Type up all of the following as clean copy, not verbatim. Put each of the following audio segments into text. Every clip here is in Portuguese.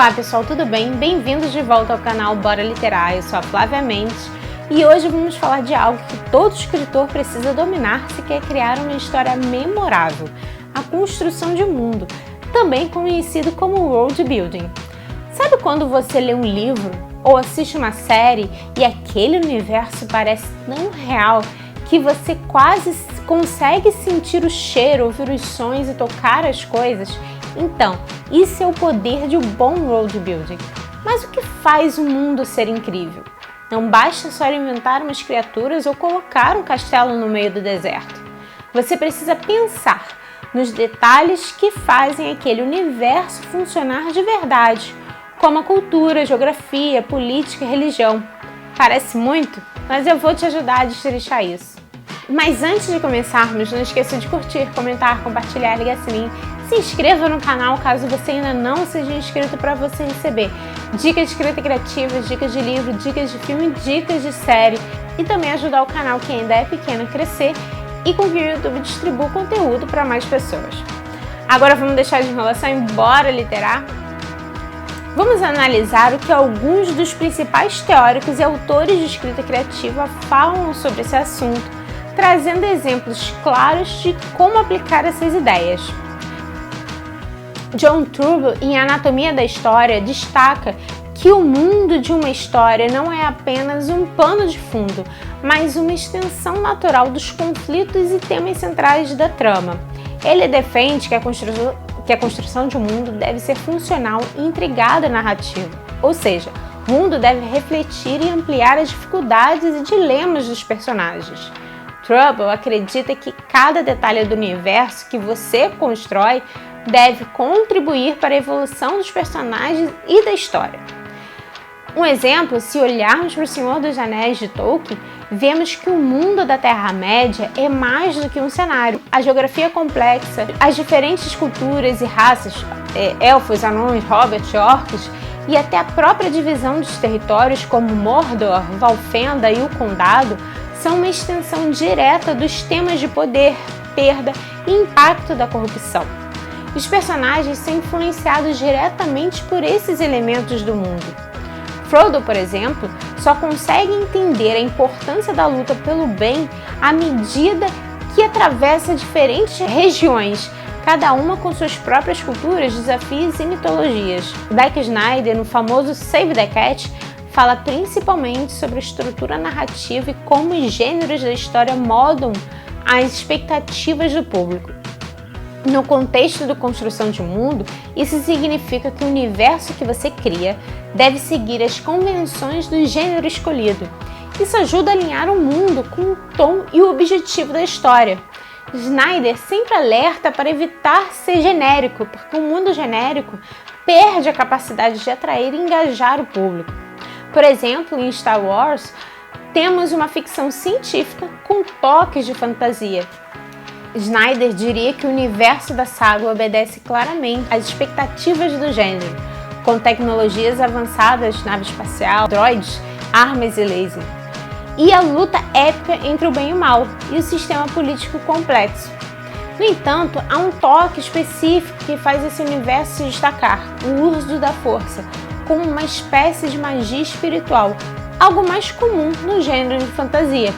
Olá pessoal, tudo bem? Bem-vindos de volta ao canal Bora Literar, eu sou a Flávia Mendes e hoje vamos falar de algo que todo escritor precisa dominar se quer criar uma história memorável, a construção de mundo, também conhecido como world building. Sabe quando você lê um livro ou assiste uma série e aquele universo parece tão real que você quase consegue sentir o cheiro, ouvir os sons e tocar as coisas? Então, isso é o poder de um bom world building. Mas o que faz o mundo ser incrível? Não basta só inventar umas criaturas ou colocar um castelo no meio do deserto. Você precisa pensar nos detalhes que fazem aquele universo funcionar de verdade, como a cultura, geografia, política e religião. Parece muito, mas eu vou te ajudar a destrinchar isso. Mas antes de começarmos, não esqueça de curtir, comentar, compartilhar, ligar sininho. Se inscreva no canal caso você ainda não seja inscrito para você receber dicas de escrita criativa, dicas de livro, dicas de filme, dicas de série e também ajudar o canal que ainda é pequeno a crescer e com que o YouTube distribua conteúdo para mais pessoas. Agora vamos deixar de enrolação e bora literar? Vamos analisar o que alguns dos principais teóricos e autores de escrita criativa falam sobre esse assunto, trazendo exemplos claros de como aplicar essas ideias. John Truby, em Anatomia da História, destaca que o mundo de uma história não é apenas um pano de fundo, mas uma extensão natural dos conflitos e temas centrais da trama. Ele defende que a construção de um mundo deve ser funcional e intrigada narrativa, ou seja, o mundo deve refletir e ampliar as dificuldades e dilemas dos personagens. Truby acredita que cada detalhe do universo que você constrói deve contribuir para a evolução dos personagens e da história. Um exemplo, se olharmos para o Senhor dos Anéis de Tolkien, vemos que o mundo da Terra-média é mais do que um cenário. A geografia complexa, as diferentes culturas e raças, elfos, anões, hobbits, orcs, e até a própria divisão dos territórios como Mordor, Valfenda e o Condado, são uma extensão direta dos temas de poder, perda e impacto da corrupção. Os personagens são influenciados diretamente por esses elementos do mundo. Frodo, por exemplo, só consegue entender a importância da luta pelo bem à medida que atravessa diferentes regiões, cada uma com suas próprias culturas, desafios e mitologias. Zack Snyder, no famoso Save the Cat, fala principalmente sobre a estrutura narrativa e como os gêneros da história moldam as expectativas do público. No contexto da construção de um mundo, isso significa que o universo que você cria deve seguir as convenções do gênero escolhido. Isso ajuda a alinhar o mundo com o tom e o objetivo da história. Snyder sempre alerta para evitar ser genérico, porque o mundo genérico perde a capacidade de atrair e engajar o público. Por exemplo, em Star Wars, temos uma ficção científica com toques de fantasia. Snyder diria que o universo da saga obedece claramente às expectativas do gênero, com tecnologias avançadas, nave espacial, droids, armas e laser, e a luta épica entre o bem e o mal, e o sistema político complexo. No entanto, há um toque específico que faz esse universo se destacar, o uso da força, como uma espécie de magia espiritual, algo mais comum no gênero de fantasia.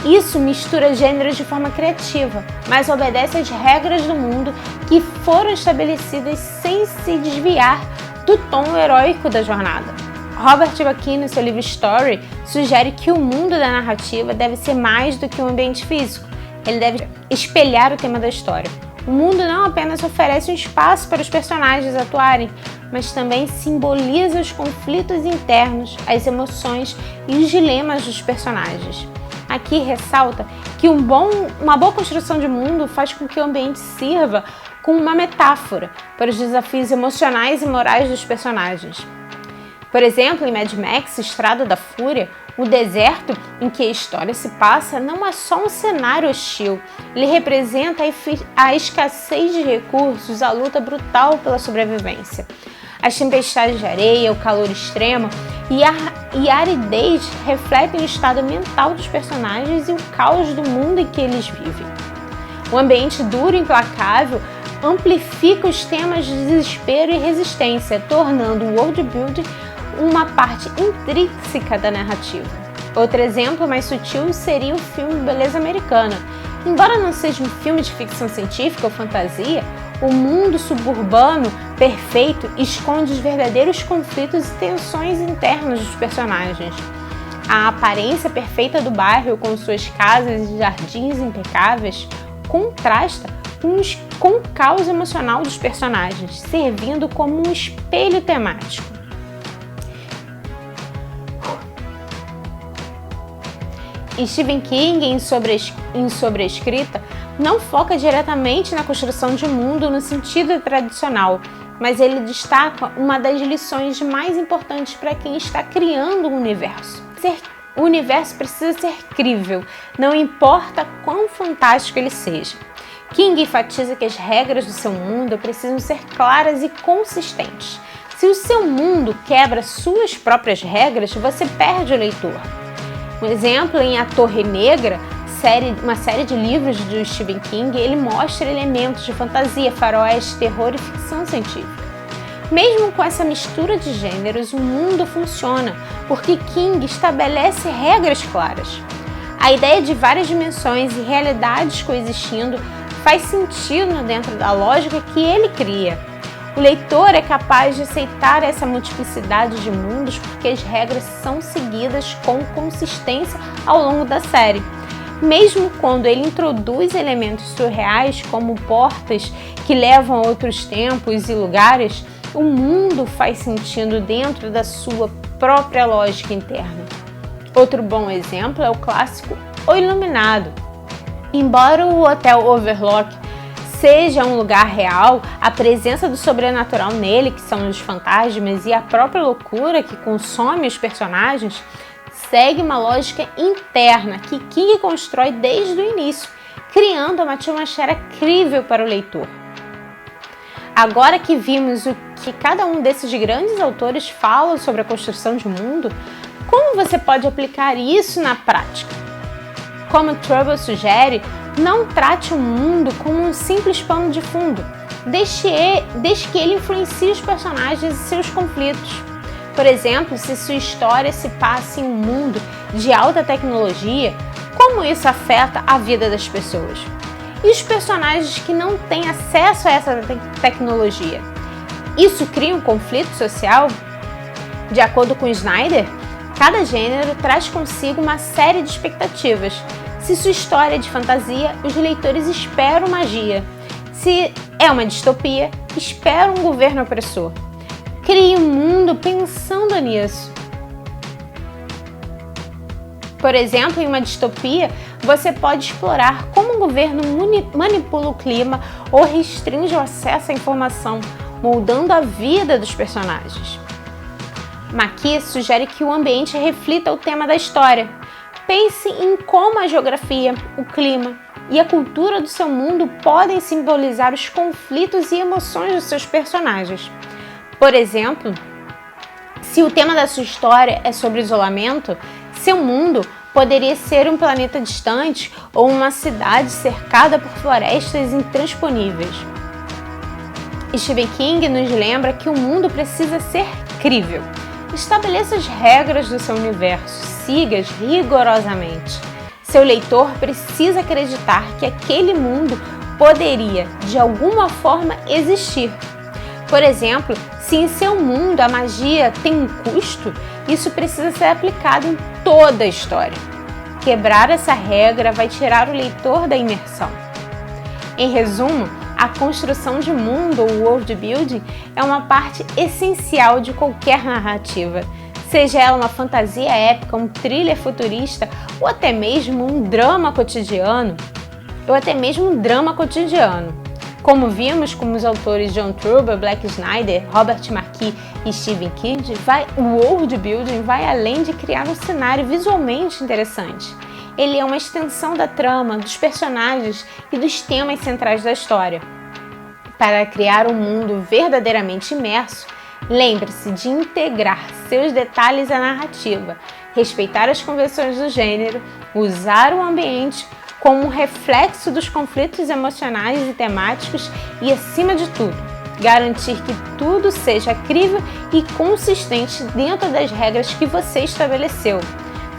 Isso mistura gêneros de forma criativa, mas obedece às regras do mundo que foram estabelecidas sem se desviar do tom heróico da jornada. Robert McKee, no seu livro Story, sugere que o mundo da narrativa deve ser mais do que um ambiente físico. Ele deve espelhar o tema da história. O mundo não apenas oferece um espaço para os personagens atuarem, mas também simboliza os conflitos internos, as emoções e os dilemas dos personagens. Aqui ressalta que uma boa construção de mundo faz com que o ambiente sirva como uma metáfora para os desafios emocionais e morais dos personagens. Por exemplo, em Mad Max, Estrada da Fúria, o deserto em que a história se passa não é só um cenário hostil, ele representa a escassez de recursos, a luta brutal pela sobrevivência. As tempestades de areia, o calor extremo e a aridez refletem o estado mental dos personagens e o caos do mundo em que eles vivem. O ambiente duro e implacável amplifica os temas de desespero e resistência, tornando o world building uma parte intrínseca da narrativa. Outro exemplo mais sutil seria o filme Beleza Americana. Embora não seja um filme de ficção científica ou fantasia, o mundo suburbano perfeito esconde os verdadeiros conflitos e tensões internas dos personagens. A aparência perfeita do bairro, com suas casas e jardins impecáveis, contrasta com o caos emocional dos personagens, servindo como um espelho temático. Stephen King, em Sobre a Escrita, não foca diretamente na construção de um mundo no sentido tradicional, mas ele destaca uma das lições mais importantes para quem está criando um universo. O universo precisa ser crível, não importa quão fantástico ele seja. King enfatiza que as regras do seu mundo precisam ser claras e consistentes. Se o seu mundo quebra suas próprias regras, você perde o leitor. Um exemplo em A Torre Negra, uma série de livros do Stephen King, ele mostra elementos de fantasia, faroeste, terror e ficção científica. Mesmo com essa mistura de gêneros, o mundo funciona, porque King estabelece regras claras. A ideia de várias dimensões e realidades coexistindo faz sentido dentro da lógica que ele cria. O leitor é capaz de aceitar essa multiplicidade de mundos porque as regras são seguidas com consistência ao longo da série. Mesmo quando ele introduz elementos surreais, como portas que levam a outros tempos e lugares, o mundo faz sentido dentro da sua própria lógica interna. Outro bom exemplo é o clássico O Iluminado. Embora o Hotel Overlook seja um lugar real, a presença do sobrenatural nele, que são os fantasmas, e a própria loucura que consome os personagens, segue uma lógica interna que King constrói desde o início, criando uma atmosfera crível para o leitor. Agora que vimos o que cada um desses grandes autores fala sobre a construção de mundo, como você pode aplicar isso na prática? Como Trouble sugere, não trate o mundo como um simples pano de fundo. Deixe que ele influencie os personagens e seus conflitos. Por exemplo, se sua história se passa em um mundo de alta tecnologia, como isso afeta a vida das pessoas? E os personagens que não têm acesso a essa tecnologia? Isso cria um conflito social? De acordo com Snyder, cada gênero traz consigo uma série de expectativas. Se sua história é de fantasia, os leitores esperam magia. Se é uma distopia, esperam um governo opressor. Crie um mundo pensando nisso. Por exemplo, em uma distopia, você pode explorar como o governo manipula o clima ou restringe o acesso à informação, moldando a vida dos personagens. Maqui sugere que o ambiente reflita o tema da história. Pense em como a geografia, o clima e a cultura do seu mundo podem simbolizar os conflitos e emoções dos seus personagens. Por exemplo, se o tema da sua história é sobre isolamento, seu mundo poderia ser um planeta distante ou uma cidade cercada por florestas intransponíveis. Stephen King nos lembra que o mundo precisa ser crível. Estabeleça as regras do seu universo, siga-as rigorosamente. Seu leitor precisa acreditar que aquele mundo poderia, de alguma forma, existir. Por exemplo, se em seu mundo a magia tem um custo, isso precisa ser aplicado em toda a história. Quebrar essa regra vai tirar o leitor da imersão. Em resumo, a construção de mundo ou world building é uma parte essencial de qualquer narrativa, seja ela uma fantasia épica, um thriller futurista ou até mesmo um drama cotidiano. Como vimos com os autores John Truber, Black Snyder, Robert McKee e Stephen King, o world building vai além de criar um cenário visualmente interessante. Ele é uma extensão da trama, dos personagens e dos temas centrais da história. Para criar um mundo verdadeiramente imerso, lembre-se de integrar seus detalhes à narrativa, respeitar as convenções do gênero, usar o ambiente como um reflexo dos conflitos emocionais e temáticos e, acima de tudo, garantir que tudo seja crível e consistente dentro das regras que você estabeleceu.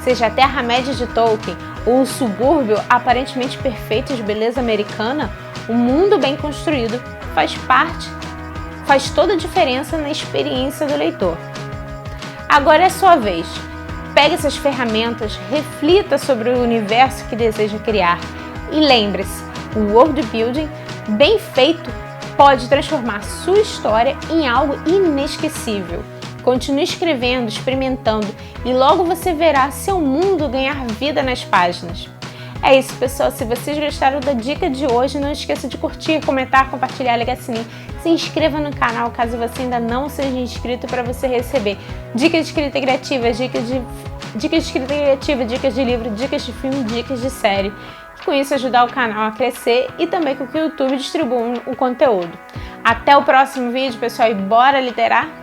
Seja a Terra-média de Tolkien ou o subúrbio aparentemente perfeito de beleza americana, o mundo bem construído faz toda a diferença na experiência do leitor. Agora é a sua vez. Pegue essas ferramentas, reflita sobre o universo que deseja criar e lembre-se, o world building bem feito pode transformar sua história em algo inesquecível. Continue escrevendo, experimentando e logo você verá seu mundo ganhar vida nas páginas. É isso, pessoal. Se vocês gostaram da dica de hoje, não esqueça de curtir, comentar, compartilhar, ligar o sininho. Se inscreva no canal caso você ainda não seja inscrito para você receber dicas de escrita criativa, dicas de livro, dicas de filme, dicas de série. Com isso ajudar o canal a crescer e também com que o YouTube distribua o conteúdo. Até o próximo vídeo, pessoal, e bora literar?